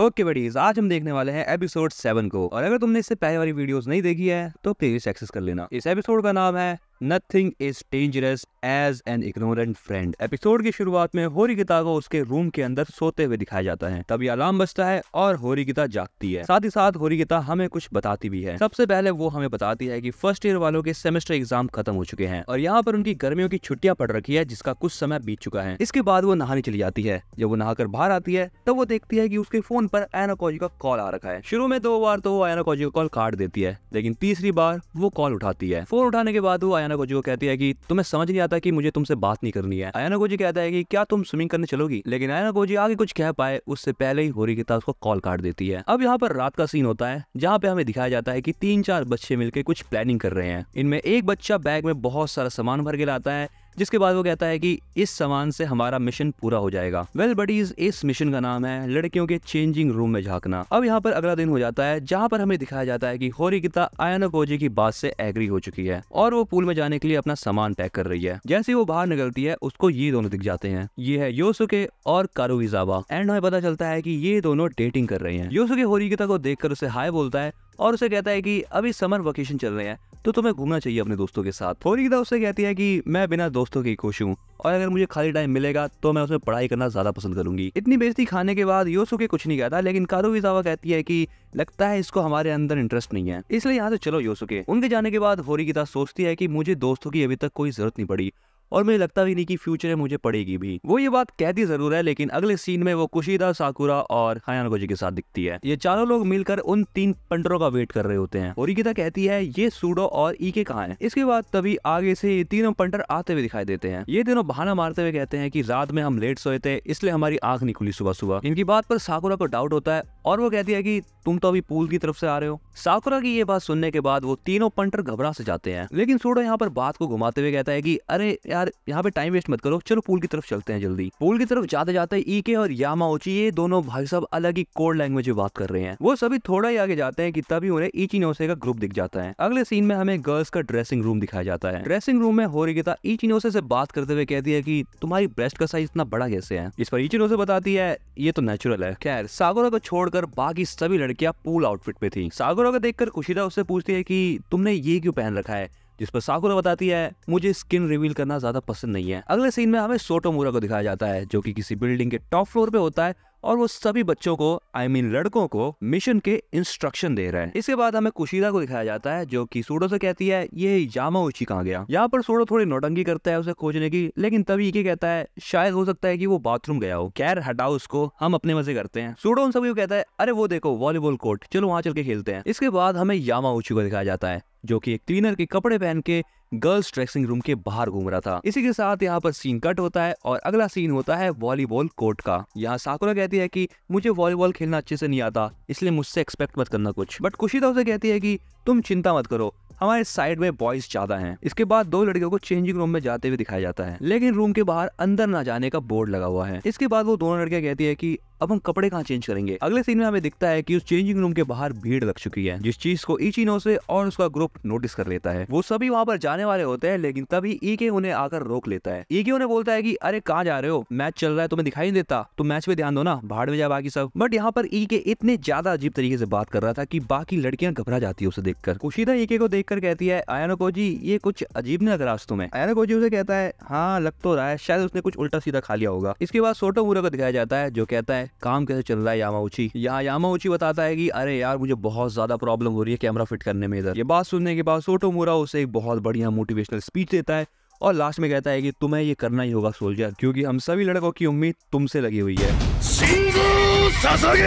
Okay buddies, आज हम देखने वाले हैं एपिसोड 7 को। और अगर तुमने इससे पहले वाली वीडियोस नहीं देखी है तो प्लीज एक्सेस कर लेना। इस एपिसोड का नाम है nothing is dangerous as an ignorant friend. Episode की शुरुआत में होरिगिता को उसके रूम के अंदर सोते हुए दिखाया जाता है। तभी अलार्म बजता है और होरिगिता जागती है। साथ ही साथ होरिगिता हमें कुछ बताती भी है। सबसे पहले वो हमें बताती है कि फर्स्ट ईयर वालों के सेमेस्टर एग्जाम खत्म हो चुके हैं और यहाँ पर उनकी गर्मियों की छुट्टियां पड़ रखी है, जिसका कुछ समय बीत चुका है। इसके बाद वो नहाने चली जाती है। जब वो नहाकर बाहर आती है तब वो देखती है कि उसके फोन पर आयाना कोजी का कॉल आ रखा है। शुरू में 2 बार तो वो आयाना कोजी का कॉल काट देती है, लेकिन तीसरी बार वो कॉल उठाती है। फोन उठाने के बाद वो आयाना कोजी को कहती है कि तुम्हें समझ नहीं आता कि मुझे तुमसे बात नहीं करनी है। आयाना कोजी कहता है कि क्या तुम स्विमिंग करने चलोगी, लेकिन आयाना कोजी आगे कुछ कह पाए उससे पहले ही होरिगिता उसको कॉल काट देती है। अब यहाँ पर रात का सीन होता है, जहाँ पे हमें दिखाया जाता है कि 3-4 बच्चे मिलकर कुछ प्लानिंग कर रहे हैं। इनमें एक बच्चा बैग में बहुत सारा सामान भर के लाता है, जिसके बाद वो कहता है कि इस सामान से हमारा मिशन पूरा हो जाएगा। वेल बडीज, इस मिशन का नाम है लड़कियों के चेंजिंग रूम में झांकना। अब यहाँ पर अगला दिन हो जाता है, जहाँ पर हमें दिखाया जाता है कि होरिगिता आयाना कोजी की बात से एग्री हो चुकी है और वो पूल में जाने के लिए अपना सामान पैक कर रही है। जैसे वो बाहर निकलती है उसको ये दोनों दिख जाते हैं। ये है योसुके और कारुइजावा। एंड हमें पता चलता है कि ये दोनों डेटिंग कर रहे हैं। योसुके होरिगिता को देखकर उसे हाय बोलता है और उसे कहता है कि अभी समर वेकेशन चल रहे हैं तो तुम्हें घूमना चाहिए अपने दोस्तों के साथ। होरिगिता उससे कहती है कि मैं बिना दोस्तों के खुश हूँ और अगर मुझे खाली टाइम मिलेगा तो मैं उसमें पढ़ाई करना ज्यादा पसंद करूंगी। इतनी बेइज्जती खाने के बाद योसुके कुछ नहीं कहता, लेकिन कारुइजावा कहती है कि लगता है इसको हमारे अंदर इंटरेस्ट नहीं है, इसलिए यहाँ से चलो योसुके। उनके जाने के बाद होरिगिता सोचती है कि मुझे दोस्तों की अभी तक कोई जरूरत नहीं पड़ी और मुझे लगता भी नहीं कि फ्यूचर में मुझे पड़ेगी भी। वो ये बात कहती जरूर है, लेकिन अगले सीन में वो कुशिदा, साकुरा और आयाना कोजी के साथ दिखती है। ये चारों लोग मिलकर उन 3 पंडरों का वेट कर रहे होते हैं। होरिगिता कहती है ये सूडो और ईके कहाँ हैं? इसके बाद तभी आगे से ये तीनों पंडर आते हुए दिखाई देते हैं। ये तीनों बहाना मारते हुए कहते हैं कि रात में हम लेट सोए थे इसलिए हमारी आंख नहीं खुली सुबह सुबह। इनकी बात पर साकुरा को डाउट होता है और वो कहती है कि तुम तो अभी पूल की तरफ से आ रहे हो। साकुरा की ये बात सुनने के बाद वो तीनों पंटर घबरा से जाते हैं, लेकिन सूडो यहाँ पर बात को घुमाते हुए कहता है कि अरे यार यहाँ पे टाइम वेस्ट मत करो, चलो पूल की तरफ चलते हैं जल्दी। पूल की तरफ जाते जाते ईके और यामाउची ये दोनों भाई साहब अलग ही कोड लैंग्वेज में बात कर रहे हैं। वो सभी थोड़ा ही आगे जाते हैं कि तभी उन्हें इचिनोसे का ग्रुप दिख जाता है। अगले सीन में हमें गर्ल्स का ड्रेसिंग रूम दिखाया जाता है। ड्रेसिंग रूम में होरिगिता इचिनोसे से बात करते हुए कहती है कि तुम्हारी ब्रेस्ट का साइज इतना बड़ा कैसे है? इस पर इचिनोसे बताती है ये तो नेचुरल है। खैर, साकुरा को छोड़कर बाकी सभी लड़कियां पूल आउटफिट पे थी। साकुरा को देखकर कुशिदा उससे पूछती है कि तुमने ये क्यों पहन रखा है, जिस पर साकुरा बताती है मुझे स्किन रिवील करना ज्यादा पसंद नहीं है। अगले सीन में हमें सोटोमुरा को दिखाया जाता है, जो कि किसी बिल्डिंग के टॉप फ्लोर पे होता है और वो सभी बच्चों को लड़कों को मिशन के इंस्ट्रक्शन दे रहा है। इसके बाद हमें कुशिदा को दिखाया जाता है, जो कि सूडो से कहती है ये यामाउची कहाँ गया। यहाँ पर सूडो थोड़ी नौटंकी करता है उसे खोजने की, लेकिन तभी ईके कहता है शायद हो सकता है कि वो बाथरूम गया हो। खैर हटाओ उसको, हम अपने मजे करते हैं। सूडो उन सभी को कहता है अरे वो देखो वॉलीबॉल कोर्ट, चलो वहां चल के खेलते हैं। इसके बाद हमें यामाउची को दिखाया जाता है, जो कि एक क्लीनर के कपड़े पहन के गर्ल्स ड्रेसिंग रूम के बाहर घूम रहा था। इसी के साथ यहाँ पर सीन कट होता है और अगला सीन होता है वॉलीबॉल कोर्ट का। यहाँ साकुरा कहती है कि मुझे वॉलीबॉल खेलना अच्छे से नहीं आता, इसलिए मुझसे एक्सपेक्ट मत करना कुछ। बट कुशिदा उसे कहती है कि तुम चिंता मत करो, हमारे साइड में बॉयज ज्यादा हैं। इसके बाद 2 लड़कियों को चेंजिंग रूम में जाते हुए दिखाया जाता है, लेकिन रूम के बाहर अंदर ना जाने का बोर्ड लगा हुआ है। इसके बाद वो दोनों लड़कियां कहती है कि अब हम कपड़े कहाँ चेंज करेंगे। अगले सीन में हमें दिखता है कि उस चेंजिंग रूम के बाहर भीड़ लग चुकी है, जिस चीज को इचिनोसे और उसका ग्रुप नोटिस कर लेता है। वो सभी वहाँ पर जाने वाले होते हैं, लेकिन तभी ईके उन्हें आकर रोक लेता है। ईके उन्हें बोलता है कि अरे कहाँ जा रहे हो, मैच चल रहा है, तुम्हें दिखाई नहीं देता, तुम मैच पे ध्यान दो ना, भाड़ में जाए बाकी सब। बट यहाँ पर ईके इतने ज्यादा अजीब तरीके से बात कर रहा था कि बाकी लड़कियां घबरा जाती है उसे देखकर। कुशिदा ईके को देखकर कहती है आयाना कोजी ये कुछ अजीब नहीं लग रहा तुम्हें? आयाना कोजी उसे कहता है हाँ लग तो रहा है, शायद उसने कुछ उल्टा सीधा खा लिया होगा। इसके बाद सोटोमुरा को दिखाया जाता है, जो कहता है काम कैसे चल रहा है यामाउची। यहाँ यामाउची बताता है कि अरे यार मुझे बहुत ज्यादा प्रॉब्लम हो रही है कैमरा फिट करने में इधर। ये बात सुनने के बाद सोटोमुरा उसे एक बहुत बढ़िया मोटिवेशनल स्पीच देता है और लास्ट में कहता है कि तुम्हें ये करना ही होगा सोल्जर, क्योंकि हम सभी लड़कों की उम्मीद तुमसे लगी हुई है।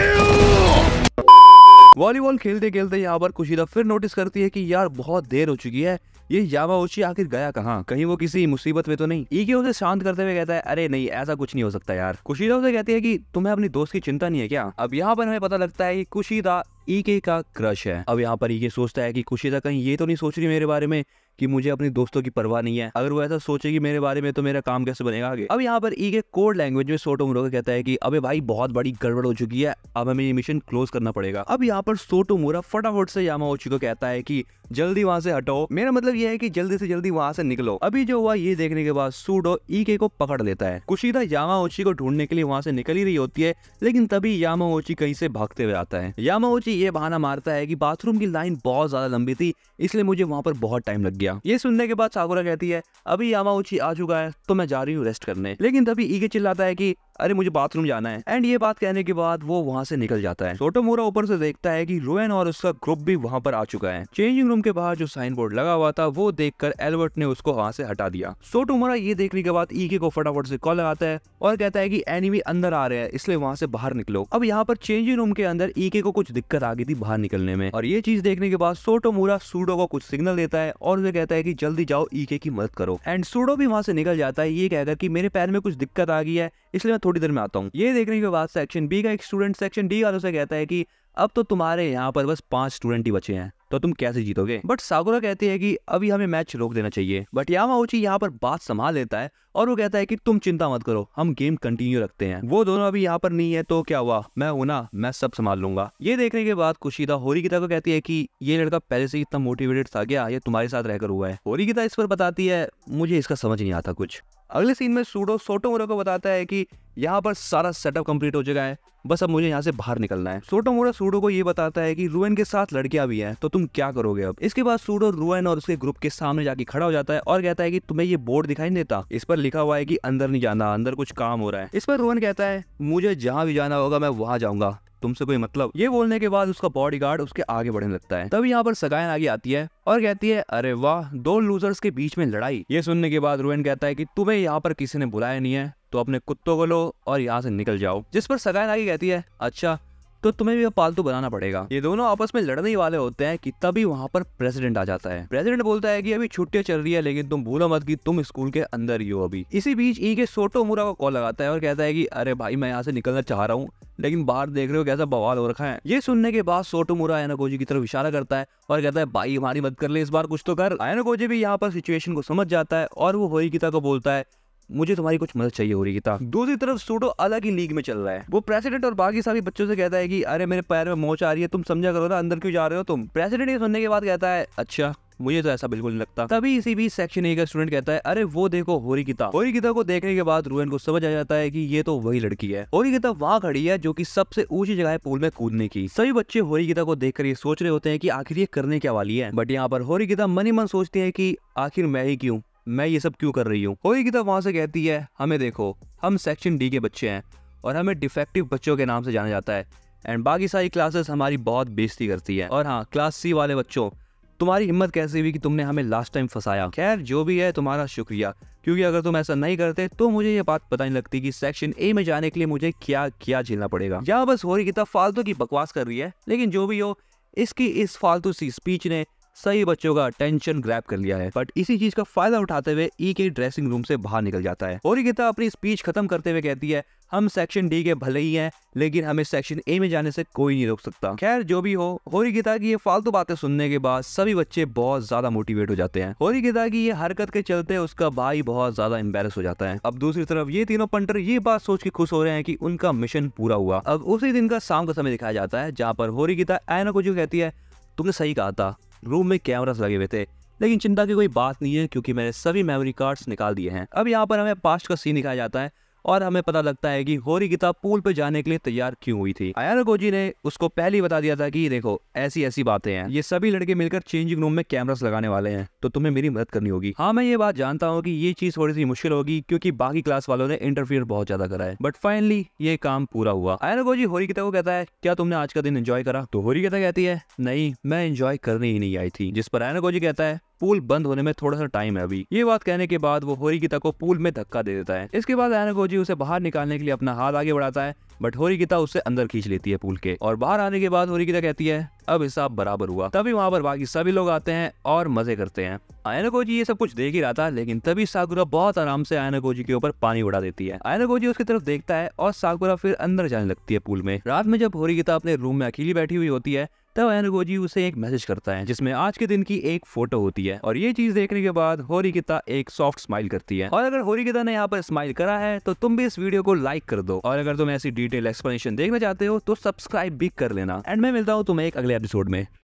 वॉलीबॉल खेलते खेलते यहाँ पर कुशिदा फिर नोटिस करती है कि यार बहुत देर हो चुकी है, ये यामाउची आखिर गया कहाँ, कहीं वो किसी मुसीबत में तो नहीं। ईके उसे शांत करते हुए कहता है अरे नहीं ऐसा कुछ नहीं हो सकता यार। कुशिदा उसे कहती है कि तुम्हें अपनी दोस्त की चिंता नहीं है क्या? अब यहाँ पर हमें पता लगता है कि कुशिदा ईके का क्रश है। अब यहाँ पर ईके सोचता है कि कुशिदा कहीं ये तो नहीं सोच रही मेरे बारे में कि मुझे अपने दोस्तों की परवाह नहीं है। अगर वो ऐसा सोचेगी मेरे बारे में तो मेरा काम कैसे बनेगा आगे। अब यहाँ पर ईके कोड लैंग्वेज में सोटोमुरा कहता है कि अबे भाई बहुत बड़ी गड़बड़ हो चुकी है, अब हमें ये मिशन क्लोज करना पड़ेगा। अब यहाँ पर सोटोमुरा फटाफट से यामाउची को कहता है कि जल्दी वहां से हटो, मेरा मतलब ये है कि जल्दी से जल्दी वहां से निकलो। अभी जो हुआ ये देखने के बाद सूडो ईके को पकड़ लेता है। कुशिदा यामाउची को ढूंढने के लिए वहां से निकल ही रही होती है, लेकिन तभी यामाउची कहीं से भागते हुए आता है। यामाउची ये बहाना मारता है कि बाथरूम की लाइन बहुत ज्यादा लंबी थी, इसलिए मुझे वहां पर बहुत टाइम लग गया। ये सुनने के बाद साकुरा कहती है अभी यामाउची आ चुका है तो मैं जा रही हूँ रेस्ट करने। लेकिन तभी ईके चिल्लाता है कि अरे मुझे बाथरूम जाना है। एंड ये बात कहने के बाद वो वहां से निकल जाता है। सोटोमुरा ऊपर से देखता है कि रुएन और उसका ग्रुप भी वहां पर आ चुका है। चेंजिंग रूम के बाहर जो साइन बोर्ड लगा हुआ था वो देखकर एल्बर्ट ने उसको वहां से हटा दिया। सोटोमुरा ये देखने के बाद ईके को फटाफट से कॉल लगाता है और कहता है कि एनिमी अंदर आ रहे हैं, इसलिए वहां से बाहर निकलो। अब यहाँ पर चेंजिंग रूम के अंदर ईके को कुछ दिक्कत आ गई थी बाहर निकलने में, और ये चीज देखने के बाद सोटोमुरा सूडो को कुछ सिग्नल देता है और उसे कहता है कि जल्दी जाओ ईके की मदद करो। एंड सूडो भी वहां से निकल जाता है ये कहकर कि मेरे पैर में कुछ दिक्कत आ गई है, इसलिए मैं थोड़ी देर में आता हूँ। ये देखने के बाद सेक्शन बी का एक स्टूडेंट सेक्शन डी वालों से कहता है कि अब तो तुम्हारे यहाँ पर बस 5 स्टूडेंट ही बचे हैं, तो तुम कैसे जीतोगे। बट साकुरा कहती है कि अभी हमें मैच रोक देना चाहिए। बट यामाउची यहाँ पर बात संभाल लेता है और वो कहता है कि तुम चिंता मत करो, हम गेम कंटिन्यू रखते हैं। वो दोनों अभी यहाँ पर नहीं है तो क्या हुआ, मैं हूं ना, मैं सब संभाल लूंगा। ये देखने के बाद कुशिदा होरिकिता को कहती है कि ये लड़का पहले से इतना मोटिवेटेड था क्या, ये तुम्हारे साथ रहकर हुआ है। होरिकिता इस पर बताती है मुझे इसका समझ नहीं आता कुछ। अगले सीन में सूडो सोटोमुरा को बताता है कि यहाँ पर सारा सेटअप कंप्लीट हो चुका है, बस अब मुझे यहाँ से बाहर निकलना है। सोटोमुरा सूडो को ये बताता है कि रुएन के साथ लड़कियां भी हैं, तो तुम क्या करोगे अब। इसके बाद सूडो रुएन और उसके ग्रुप के सामने जाके खड़ा हो जाता है और कहता है कि तुम्हें ये बोर्ड दिखाई नहीं देता, इस पर लिखा हुआ है कि अंदर नहीं जाना, अंदर कुछ काम हो रहा है। इस पर रुएन कहता है मुझे जहाँ भी जाना होगा मैं वहां जाऊंगा, तुमसे कोई मतलब। ये बोलने के बाद उसका बॉडीगार्ड उसके आगे बढ़ने लगता है। तभी यहाँ पर सगायन आगे आती है और कहती है अरे वाह, 2 लूजर्स के बीच में लड़ाई। ये सुनने के बाद रुएन कहता है कि तुम्हें यहाँ पर किसी ने बुलाया नहीं है, तो अपने कुत्तों को लो और यहाँ से निकल जाओ। जिस पर सगायन आगे कहती है अच्छा तो तुम्हें भी पालतू बनाना पड़ेगा। ये दोनों आपस में लड़ने वाले होते हैं कि तभी वहाँ पर प्रेसिडेंट आ जाता है। प्रेसिडेंट बोलता है कि अभी छुट्टियां चल रही है, लेकिन तुम भूलो मत कि तुम स्कूल के अंदर ही हो अभी। इसी बीच ईके सोटोमुरा को कॉल लगाता है और कहता है कि अरे भाई मैं यहाँ से निकलना चाह रहा हूँ, लेकिन बाहर देख रहे हो कैसा बवाल हो रखा है। ये सुनने के बाद सोटोमुरा आयानोकोजी की तरफ इशारा करता है और कहता है भाई हमारी मदद कर ले, इस बार कुछ तो कर। आयानोकोजी भी यहाँ पर सिचुएशन को समझ जाता है और वो होरिकिता को बोलता है मुझे तुम्हारी कुछ मदद चाहिए होरिकिता। दूसरी तरफ सूडो अलग ही लीग में चल रहा है। वो प्रेसिडेंट और बाकी सभी बच्चों से कहता है कि अरे मेरे पैर में मोच आ रही है, तुम समझा करो ना, अंदर क्यों जा रहे हो तुम। प्रेसिडेंट ये सुनने के बाद कहता है अच्छा मुझे तो ऐसा बिल्कुल नहीं लगता। तभी इसी बीच सेक्शन ए का स्टूडेंट कहता है अरे वो देखो होरिकिता। होरिकिता को देखने के बाद रुएन को समझ आ जाता है कि ये तो वही लड़की है। होरिकिता वहाँ खड़ी है जो कि सबसे ऊंची जगह है पूल में कूदने की। सभी बच्चे होरिकिता को देखकर ये सोच रहे होते हैं कि आखिर ये करने क्या वाली है। बट यहाँ पर होरिकिता मन ही मन सोचती है कि आखिर मैं ही क्यों, मैं ये सब क्यों कर रही हूँ। होरिकिता वहां से कहती है हमें देखो, हम सेक्शन डी के बच्चे हैं और हमें डिफेक्टिव बच्चों के नाम से जाना जाता है, एंड बाकी सारी क्लासेस हमारी बहुत बेइज्जती करती है। और हाँ, क्लास सी वाले बच्चों, तुम्हारी हिम्मत कैसे हुई कि तुमने हमें लास्ट टाइम फंसाया। खैर जो भी है तुम्हारा शुक्रिया, क्योंकि अगर तुम ऐसा नहीं करते तो मुझे ये बात पता नहीं लगती कि सेक्शन ए में जाने के लिए मुझे क्या क्या झेलना पड़ेगा। यहाँ बस होरिकिता फालतू की बकवास कर रही है, लेकिन जो भी हो इसकी इस फालतू सी स्पीच ने सही बच्चों का अटेंशन ग्रैब कर लिया है। बट इसी चीज का फायदा उठाते हुए ईके ड्रेसिंग रूम से बाहर निकल जाता है। होरिकिता अपनी स्पीच खत्म करते हुए कहती है हम सेक्शन डी के भले ही हैं, लेकिन हमें सेक्शन ए में जाने से कोई नहीं रोक सकता। खैर जो भी हो, होरिकिता की ये फालतू बातें सुनने के बाद सभी बच्चे बहुत ज्यादा मोटिवेट हो जाते हैं। होरिकिता की ये हरकत के चलते उसका भाई बहुत ज्यादा एम्बेरस हो जाता है। अब दूसरी तरफ ये तीनों पंटर ये बात सोच के खुश हो रहे हैं कि उनका मिशन पूरा हुआ। अब उसी दिन का शाम का समय दिखाया जाता है, जहाँ पर होरिकिता आयानोकोजी को कहती है तुमने सही कहा था, रूम में कैमरास लगे हुए थे, लेकिन चिंता की कोई बात नहीं है क्योंकि मैंने सभी मेमोरी कार्ड्स निकाल दिए हैं। अब यहाँ पर हमें पास्ट का सीन दिखाया जाता है और हमें पता लगता है कि होरिकिता पूल पे जाने के लिए तैयार क्यों हुई थी। आयानोकोजी ने उसको पहले ही बता दिया था कि देखो ऐसी ऐसी बातें हैं, ये सभी लड़के मिलकर चेंजिंग रूम में कैमरास लगाने वाले हैं, तो तुम्हें मेरी मदद करनी होगी। हाँ मैं ये बात जानता हूँ कि ये चीज थोड़ी सी मुश्किल होगी क्योंकि बाकी क्लास वालों ने इंटरफियर बहुत ज्यादा करा है, बट फाइनली ये काम पूरा हुआ। आयानोकोजी होरिकिता को कहता है क्या तुमने आज का दिन एंजॉय करा। तो होरिकिता कहती है नहीं, मैं एंजॉय करने ही नहीं आई थी। जिस पर आयानोकोजी कहता है पूल बंद होने में थोड़ा सा टाइम है अभी। ये बात कहने के बाद वो होरिकिता को पूल में धक्का दे देता है। इसके बाद आयानोकोजी उसे बाहर निकालने के लिए अपना हाथ आगे बढ़ाता है, बट होरिकिता उससे अंदर खींच लेती है पूल के। और बाहर आने के बाद होरिकिता कहती है अब हिसाब बराबर हुआ। तभी वहाँ पर बाकी सभी लोग आते हैं और मजे करते हैं। आयानोकोजी ये सब कुछ देख ही रहा था, लेकिन तभी साकुरा बहुत आराम से आयानोकोजी के ऊपर पानी उड़ा देती है। आयानोकोजी उसकी तरफ देखता है और साकुरा फिर अंदर जाने लगती है पूल में। रात में जब होरिकिता अपने रूम में अकेली बैठी हुई होती है, तब एनगोजी उसे एक मैसेज करता है जिसमें आज के दिन की एक फोटो होती है और ये चीज देखने के बाद होरिकिता एक सॉफ्ट स्माइल करती है। और अगर होरिकिता ने यहाँ पर स्माइल करा है तो तुम भी इस वीडियो को लाइक कर दो और अगर तुम ऐसी डिटेल एक्सप्लेनेशन देखना चाहते हो तो सब्सक्राइब भी कर लेना। एंड मैं मिलता हूँ तुम्हें एक अगले एपिसोड में।